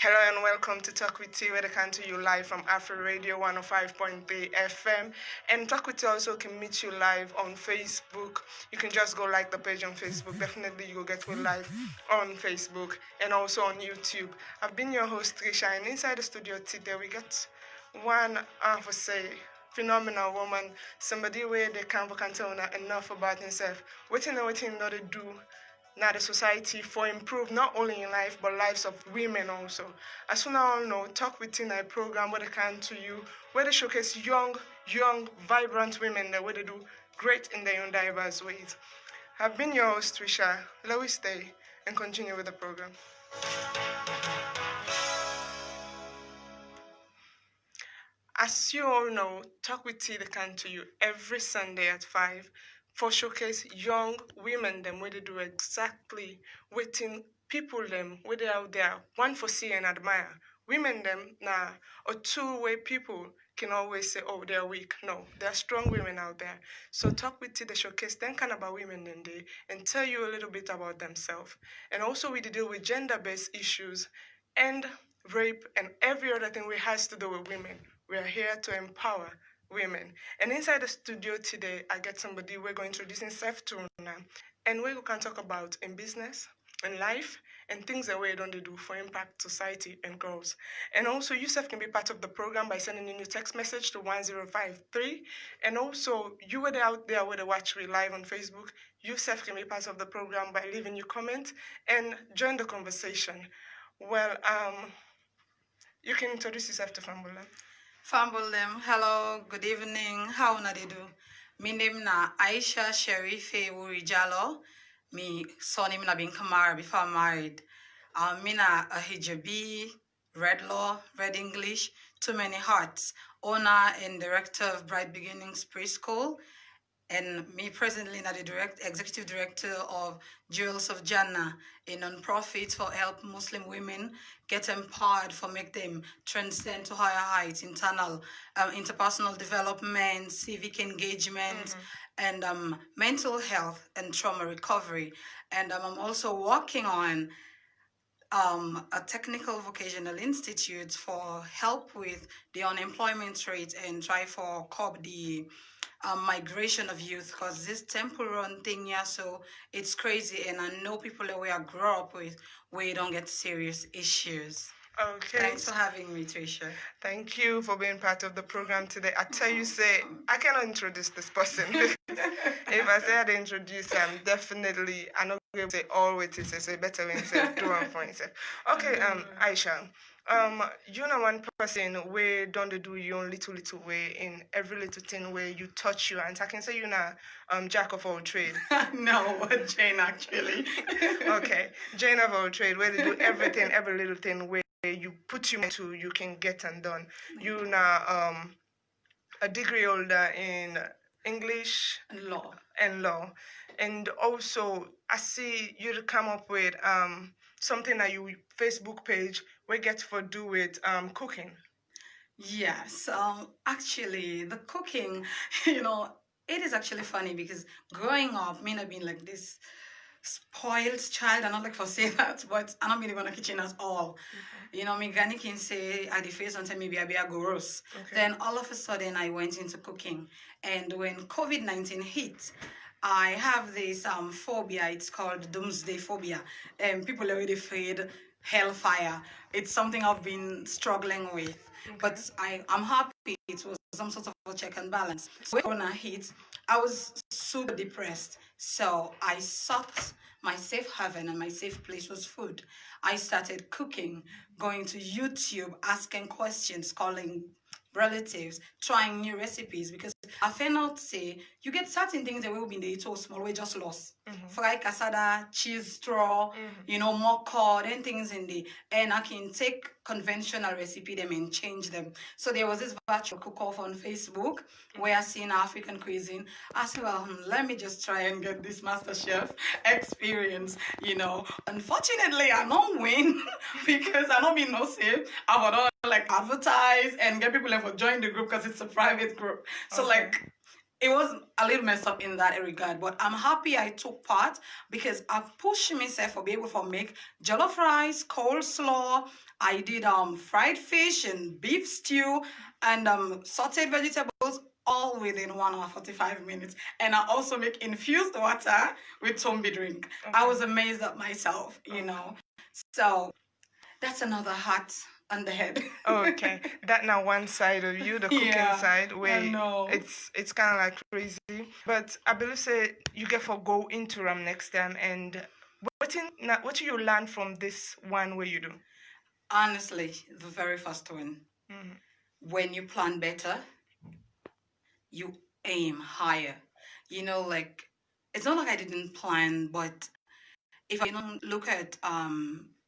Hello and welcome to Talk with T, where they come to you live from Afro Radio 105.3 FM. And Talk with T also can meet you live on Facebook. You can just go like the page on Facebook. Definitely you will get me live on Facebook and also on YouTube. I've been your host, Tricia, and inside the studio today we got one, I would say, phenomenal woman, somebody where they can tell enough about himself. What you know what they do now the society for improve not only in life but lives of women also. As you all know, Talk Within a program where they come to you, where they showcase young, vibrant women that where they do great in their own diverse ways. I've been your host, Tricia. Let us stay and continue with the program. As you all know, Talk with T they come to you every Sunday at 5 for showcase young women them where they do exactly waiting people them where they out there one for see and admire. Women them now a two-way people can always say, oh, they're weak. No, there are strong women out there. So Talk with T the showcase then kind about women then they and tell you a little bit about themselves. And also we deal with gender-based issues and rape and every other thing we has to do with women. We are here to empower women. And inside the studio today, I get somebody we're going to introduce himself to now. And we can talk about in business, in life, and things that we don't do for impact society and girls. And also, yourself can be part of the program by sending in your text message to 1053. And also, you were out there with the watch we live on Facebook. Yourself can be part of the program by leaving your comment and join the conversation. Well, you can introduce yourself to Fambula. Fambulem, hello, good evening. How na they do? My name na Isha Sheriffé Wurrie Jalo. Me son name na bin Kamara before I'm married. Me na a hijabi, red law, red English, too many hearts. Owner and director of Bright Beginnings Preschool. And me presently na the executive director of Jewels of Jannah, a non-profit for help Muslim women get empowered for make them transcend to higher heights, interpersonal development, civic engagement, and mental health and trauma recovery. And I'm also working on a technical vocational institute for help with the unemployment rate and try for curb the migration of youth, because this temple run thing, yeah, so it's crazy. And I know people that we are grow up with where you don't get serious issues. Okay. Thanks for having me, Tricia. Thank you for being part of the program today. I tell you, say, I cannot introduce this person. If I say I introduce him, definitely I'm not going to say all with it, so better when say do one for himself. Okay, Aisha. You know one person where don't they do your own little way in every little thing where you touch you, and I can say you know jack of all trade. No, Jane actually. Okay, Jane of all trade, where they do everything, every little thing where you put you into you can get and done. You now a degree holder in English and law. And also I see you come up with something that you Facebook page we get for do with cooking. Yes, actually the cooking, it is actually funny because growing up, me not being like this spoiled child, I not like for say that, but I'm not really gonna kitchen at all. Me granny can say at the face until maybe I be a gross. Okay. Then all of a sudden I went into cooking, and when COVID-19 hit, I have this phobia. It's called doomsday phobia, and people are already afraid hellfire. It's something I've been struggling with. Okay. But I'm happy it was some sort of a check and balance. So when Corona hit, I was super depressed. So I sought my safe haven, and my safe place was food. I started cooking, going to YouTube, asking questions, calling relatives, trying new recipes, because I found out say you get certain things that will be in the so small we just lost. Fry casada, cheese straw, more curd and things in the, and I can take conventional recipe them and change them. So there was this virtual cook-off on Facebook where I seen African cuisine. I said, well, let me just try and get this MasterChef experience, Unfortunately, I don't win because I don't be no safe. I would like advertise and get people like for join the group because it's a private group. So like it was a little messed up in that regard, but I'm happy I took part because I pushed myself for be able to make jollof rice, coleslaw. I did fried fish and beef stew and sauteed vegetables all within 1 hour 45 minutes. And I also make infused water with tombi drink. Okay. I was amazed at myself, you know. So that's another hat on the head. Okay, that now one side of you, the cooking Yeah, side, I where know. it's kind of like crazy. But I believe say you get for go into Ram next time, and what do you learn from this one where you do? Honestly, the very first one. Mhm. When you plan better, you aim higher. You know, like it's not like I didn't plan, but if I don't look at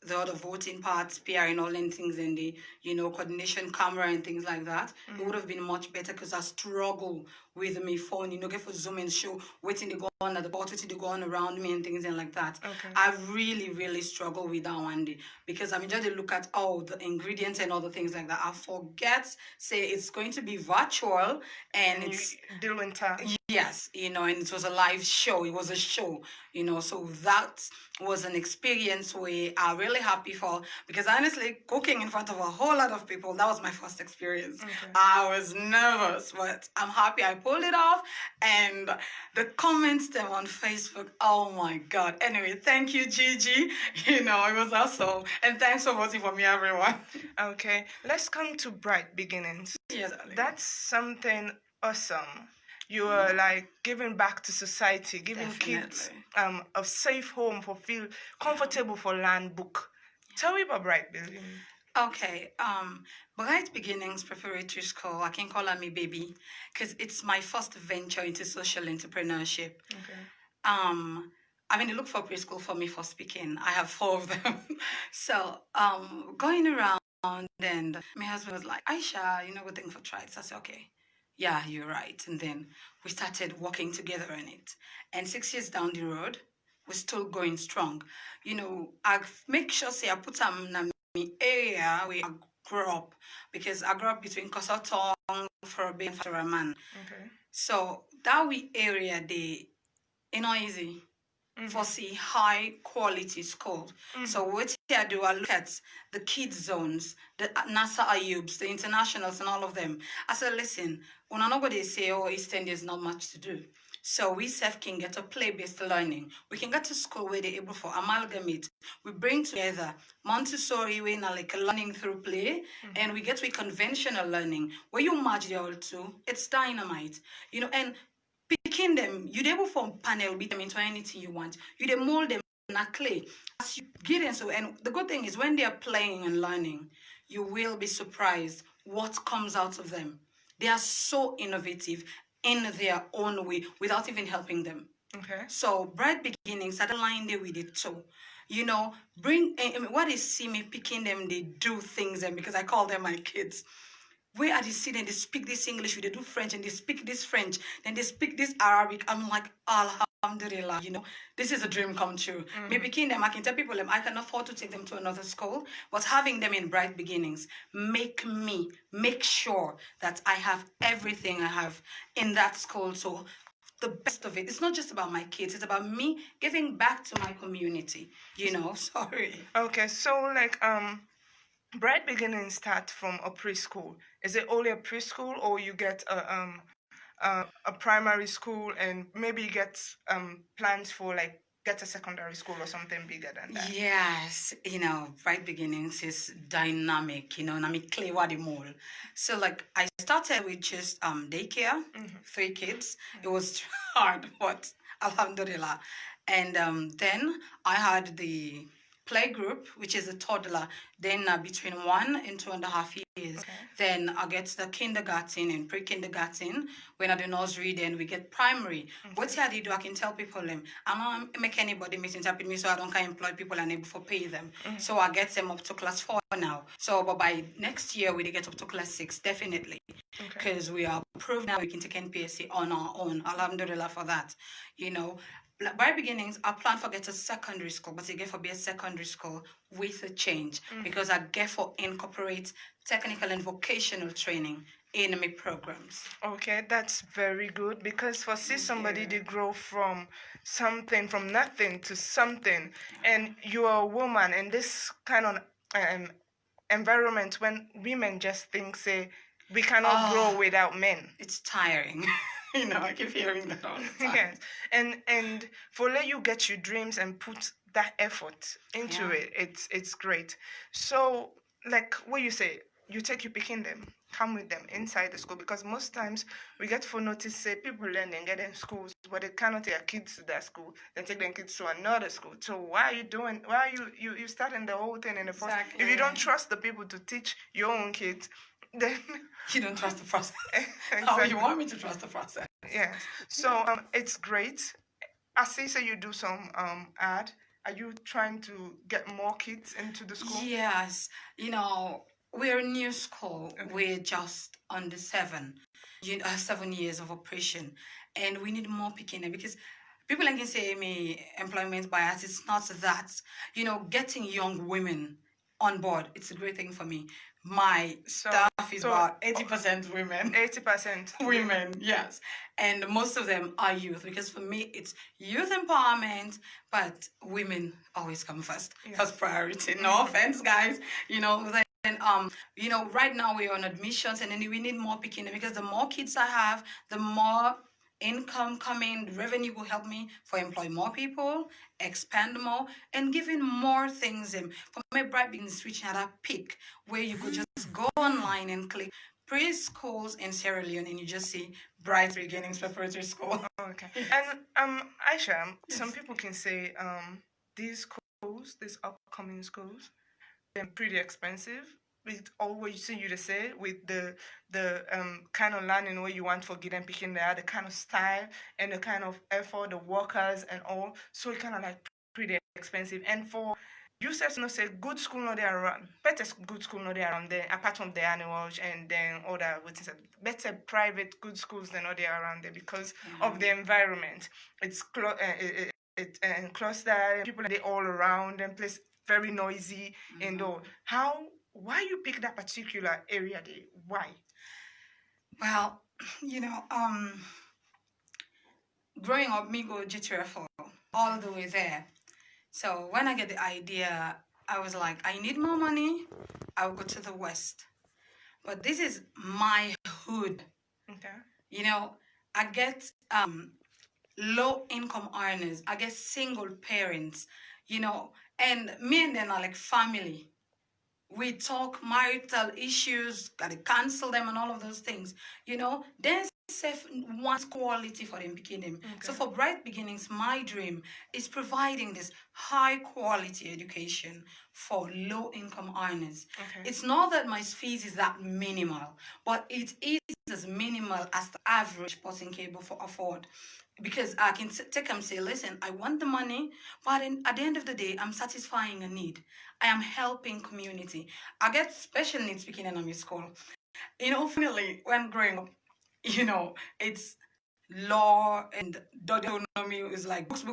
the other voting parts, PR and all and things and the coordination camera and things like that, it would have been much better because I struggle with my phone, get for Zoom and show waiting to go on at the bottom, waiting to go on around me and things and like that. Okay. I really, really struggle with that one day because I'm just to look at all the ingredients and other things like that. I forget, say it's going to be virtual and it's you deal in time. yes, and it was a live show. It was a show, so that was an experience we are really happy for because honestly, cooking in front of a whole lot of people, that was my first experience. Okay. I was nervous, but I'm happy I pulled it off. And the comments them on Facebook, oh my God. Anyway, thank you, Gigi. It was awesome. And thanks for voting for me, everyone. Okay, let's come to bright beginnings. Yes, darling. That's something awesome. You are like giving back to society, giving kids Definitely. a safe home for feel comfortable for land book. Tell me about bright beginnings. Okay, Bright Beginnings Preparatory School, I can call her me baby, because it's my first venture into social entrepreneurship. Okay. They look for preschool for me for speaking. I have 4 of them. So, going around, and my husband was like, Aisha, good thing for try it. So I said, okay, yeah, you're right. And then we started working together on it. And 6 years down the road, we're still going strong. I make sure, say, I put some area where I grew up because I grew up between Kosotong, Forobe, and Faraman. Okay. So that we area they easy for see high quality school. So what I do, I look at the kids zones, the NASA Ayubs, the internationals and all of them. I said, listen, when I know what they say, oh, East End is not much to do. So we self can get a play-based learning. We can get to school where they're able for amalgamate. We bring together Montessori way now like learning through play, and we get to conventional learning where you merge the all two. It's dynamite, and picking them, you'd able form panel, beat them into anything you want. You'd mold them in a clay. As you get in, so and the good thing is when they are playing and learning, you will be surprised what comes out of them. They are so innovative in their own way without even helping them. Okay. So bright beginnings are aligned there with it too. What is see me picking them, they do things, and because I call them my kids. Where are they sitting? They speak this English, they do French, and they speak this French, then they speak this Arabic. I'm like, Alhamdulillah, this is a dream come true. Maybe them, I can tell people I can afford to take them to another school, but having them in bright beginnings make sure that I have everything I have in that school. So the best of it. It's not just about my kids, it's about me giving back to my community. Sorry. Okay, so like bright beginnings start from a preschool. Is it only a preschool, or you get a primary school, and maybe you get plans for like get a secondary school or something bigger than that? Yes, Bright Beginnings is dynamic, and I'm clear what the mall. So like I started with just daycare, 3 kids. It was hard, but alhamdulillah. And then I had the play group, which is a toddler, then between 1 and 2.5 years. Okay. Then I get the kindergarten and pre-kindergarten. When I do nursery, then we get primary. What I do, I can tell people them. I don't make anybody misinterpret me, so I don't can employ people and able to pay them. So I get them up to class 4 now. So, but by next year, we get up to class 6, definitely. Because we are approved now, we can take NPSC on our own. Alhamdulillah for that. By beginnings, I plan for get a secondary school, but I get for be a secondary school with a change because I get for incorporate technical and vocational training in my programs. Okay, that's very good because for see somebody they grow from something, from nothing to something, and you are a woman in this kind of um, environment when women just think say we cannot grow Oh, without men. it's tiring. I keep hearing that all the time. Yes, and for let you get your dreams and put that effort into Yeah. it, it's great. So like what you say, you take you picking them, come with them inside the school because most times we get for notice say people learn and get in schools, but they cannot take their kids to that school, then take their kids to another school. So why are you doing? Why are you starting the whole thing in the first? Exactly. If you don't trust the people to teach your own kids, then You don't trust the process. How exactly. you want me to trust the process? Yes. So it's great. I see. So you do some ad. Are you trying to get more kids into the school? Yes, we're a new school. Okay. We're just under 7 years of operation, and we need more picking because people can say me employment bias. It's not that, getting young women on board. It's a great thing for me. My So staff is so about 80% women. 80% Women, yes. And most of them are youth because for me it's youth empowerment, but women always come first. Yes. First priority. No offense, guys. Then right now we're on admissions and then we need more picking because the more kids I have, the more income coming, revenue will help me for employ more people, expand more, and giving more things in. For my bright business reaching at a peak where you could just go online and click preschools in Sierra Leone and you just see Bright Beginnings Preparatory School. Okay. And Aisha, some people can say these schools, these upcoming schools, they're pretty expensive. With all what you see you to say with the kind of learning what you want for getting picking there, the kind of style and the kind of effort, the workers and all. So it kind of like pretty expensive. And for you said no say good school not there around better good school not there around there apart from the annuals and then other what is it better private good schools than not there around there because of the environment. It's cluster people they all around and place very noisy and all. How why you pick that particular area there? Why? Well, growing up, me go Tricia all the way there. So when I get the idea, I was like, I need more money. I'll go to the West. But this is my hood. Okay. I get low income earners. I get single parents, and me and them are like family. We talk marital issues, gotta cancel them and all of those things. Then self wants quality for them beginning. Okay. So for Bright Beginnings, my dream is providing this high quality education for low income earners. Okay. It's not that my fees is that minimal, but it is as minimal as the average person can afford. Because I can take and say, listen, I want the money, but at the end of the day, I'm satisfying a need. I am helping community. I get special needs speaking in my school. Finally, when growing up, it's law and autonomy is like books.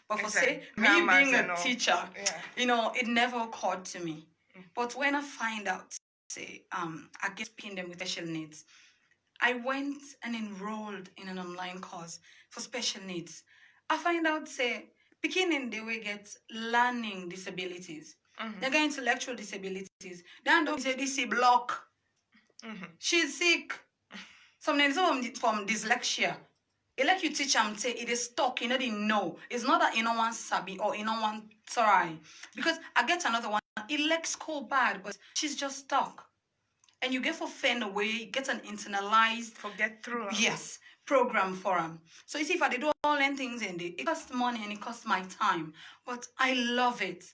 But for say me being a teacher, it never occurred to me. But when I find out, say, I get pinned them with special needs, I went and enrolled in an online course for special needs. I find out, say, beginning they will get learning disabilities. They get intellectual disabilities. Then don't say this is block. She's sick. Something from dyslexia. It like you teach them say it is stuck, didn't know. It's not that you don't want sabi or you don't want try. Because I get another one, it likes school bad, but she's just stuck. And you get for fend away, get an internalized Forget through. Yes, program for them. So you see, if I do all them things in it, it costs money and it costs my time. But I love it.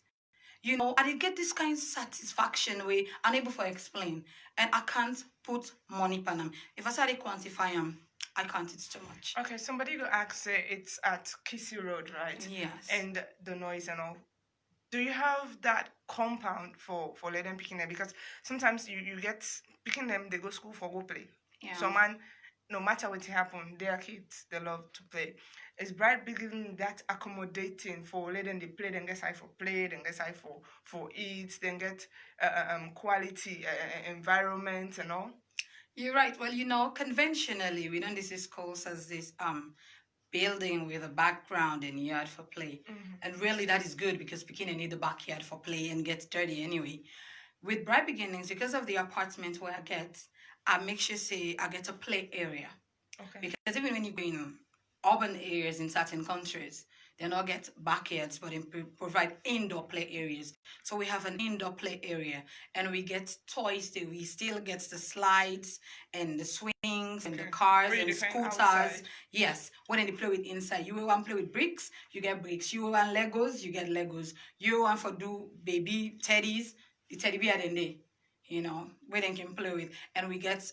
I did get this kind of satisfaction way unable to explain. And I can't put money on them. If I start to quantify them, I can't, it's too much. Okay, somebody will ask, say it's at Kissy Road, right? Yes. And the noise and all. Do you have that compound for letting picking them? Because sometimes you get picking them, they go school for go play. Yeah. So man, no matter what happen, they are kids, they love to play. Is Bright Beginning that accommodating for letting they play, then get side for play, then get side for eat, then get quality environment and all? You're right. Well, conventionally, we don't see schools as this building with a background and yard for play. Mm-hmm. And really that is good because Pekin need the backyard for play and gets dirty anyway. With Bright Beginnings, because of the apartment where I make sure say I get a play area. Okay. Because even when you go in urban areas in certain countries, they not get backyards, but they provide indoor play areas. So we have an indoor play area, and we get toys. That we still get the slides and the swings and the cars Really and different scooters. outside. Yes, when they play with inside, you want to play with bricks, you get bricks. You want Legos, you get Legos. You want for do baby teddies, the teddy bear then they, where they can play with, and we get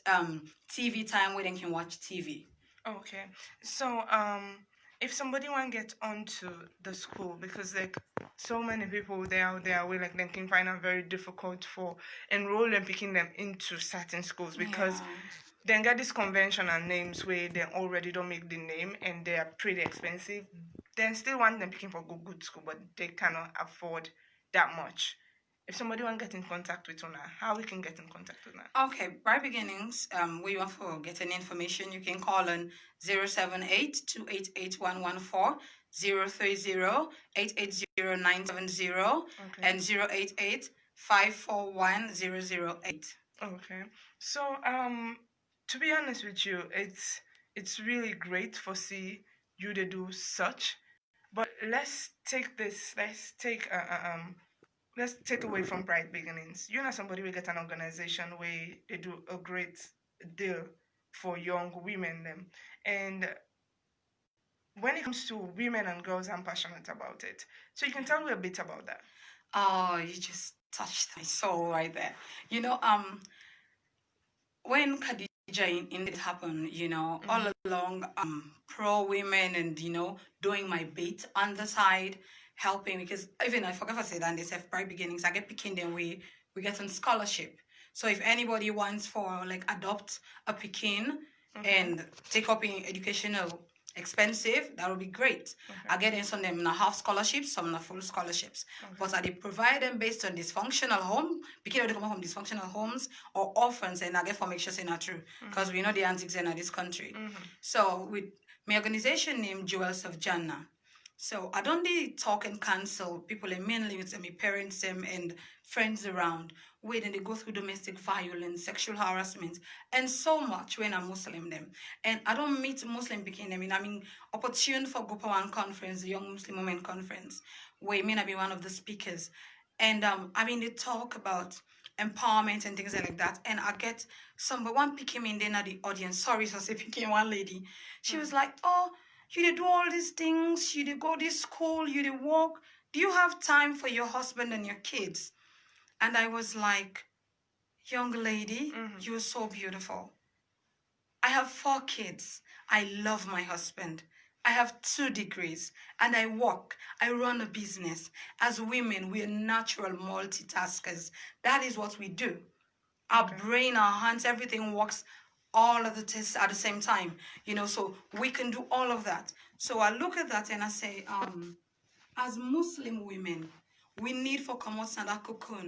TV time where they can watch TV. Okay. So, if somebody want to get onto the school, because like so many people they out there will like they can find it very difficult for enrolling picking them into certain schools because Yeah. then get this conventional names where they already don't make the name and they are pretty expensive. Then still want them picking for good school, but they cannot afford that much. If somebody want to get in contact with Una, how we can get in contact with Una? Okay, Bright Beginnings, we want for getting information. You can call on 078 Okay. and 088 541 008. Okay. So, to be honest with you, it's really great for see you to do such. But let's take this. Let's take away from Bright Beginnings. You're not somebody will get an organization where they do a great deal for young women them. And when it comes to women and girls, I'm passionate about it. So you can tell me a bit about that. Oh, you just touched my soul right there. You know, when Khadija in it happened, all along, pro women and, doing my bit on the side, helping, because even I forgot to say that in this Bright Beginnings, I get picking them, we get on scholarship. So if anybody wants for like adopt a Pekin and take up in educational expensive, that would be great. I get in some of them in a half scholarships, some in a full scholarships. But I provide them based on dysfunctional home, because they come from dysfunctional homes or orphans, and I get for make sure say not true. Because we know the antics in this country. So with my organization named Jewels of Jannah. So I don't need talk and counsel people and mainly with my parents and friends around where they go through domestic violence, sexual harassment, and so much when I'm Muslim them. And I don't meet Muslim picking them in. I mean, opportune for Gopawan conference, the Young Muslim Women Conference, where me I be one of the speakers. And they talk about empowerment and things like that. And I get but one picking me in there the audience. Sorry, so say picking one lady. She was like, oh, you did do all these things, you did go to school, you did work. Do you have time for your husband and your kids? And I was like, young lady, you're so beautiful. I have 4 kids. I love my husband. I have 2 degrees and I work. I run a business. As women, we are natural multitaskers. That is what we do. Our brain, our hands, everything works all of the tests at the same time. So we can do all of that. So I look at that and I say, as Muslim women, we need for come out that cocoon